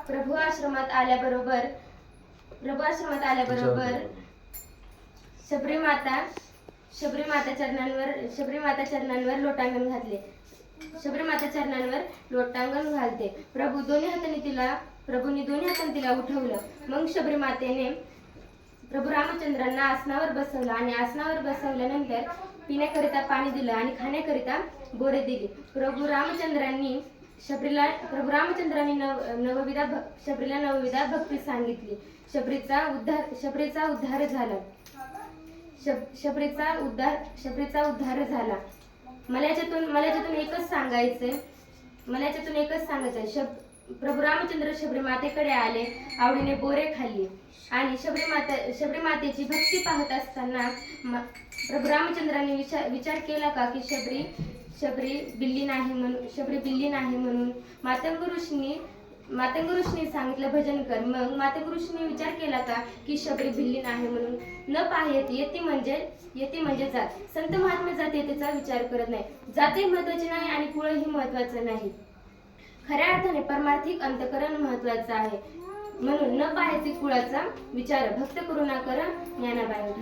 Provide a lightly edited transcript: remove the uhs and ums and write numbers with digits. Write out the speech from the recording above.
प्रभू आश्रमात आल्याबरोबर शबरीमाता चरणांवर लोटांगण घातले. शबरीमाता चरणांवर लोटांगण घालते. प्रभूंनी दोन्ही हातांनी तिला उठवलं. मग शबरीमातेने प्रभू रामचंद्रांना आसनावर बसवलं आणि आसनावर बसवल्यानंतर पिण्याकरिता पाणी दिलं आणि खाण्याकरिता बोरे दिली. प्रभू रामचंद्रांनी शबरीला नवविधा भक्ती सांगितली. शबरीचा उद्धार झाला. मला याच्यातून एकच सांगायचंय. प्रभू रामचंद्र शबरी मातेकडे आले, आवडीने बोरे खाल्ली आणि शबरी भक्ती पाहत असताना प्रभू रामचंद्रांनी विचार केला का की शबरी बिल्ली नाही म्हणून मातंग ऋषींनी सांगितलं भजन कर. मग मातंग ऋषींनी विचार केला का की शबरी बिल्ली नाही म्हणून. न पाहत येती म्हणजे जात. संत महात्मे जातीचा विचार करत नाही. जातही महत्वाची नाही आणि कुळही महत्वाचं नाही. खऱ्या अर्थाने परमार्थिक अंतकरण महत्वाचं आहे. म्हणून न पाहायचे कुळाचा विचार भक्त करुणा कर ज्ञानाबाई.